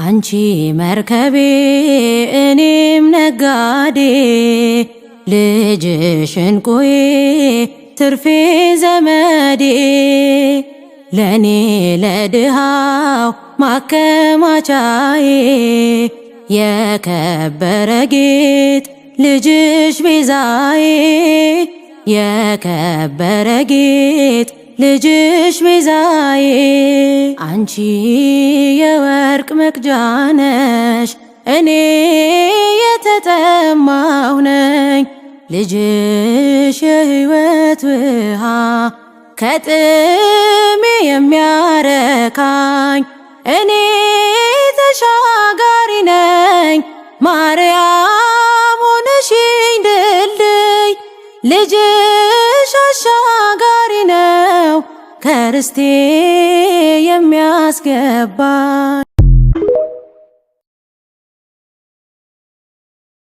አንቺ መርከቤ እኔም ነጋዴ ልጅሽ እንቁዬ ትርፌ ዘመዴ ለኔ ለድሃው ማከማቻዬ የከበረ ጌጥ ልጅሽ ቤዛዬ የከበረ ጌጥ ልጅሽ ቤዛዬ አንቺ የወርቅ መቅጃ ነሽ እኔ የተጠማሁ ነኝ ልጅሽ የሕይወት ውሃ ከጥሜ የሚያረካኝ እኔ ተሻጋሪ ነኝ ማርያም ሆነሽኝ ድልድይ ልጅሽ አሻጋሪ ነው ከርስቴ የሚያስገባ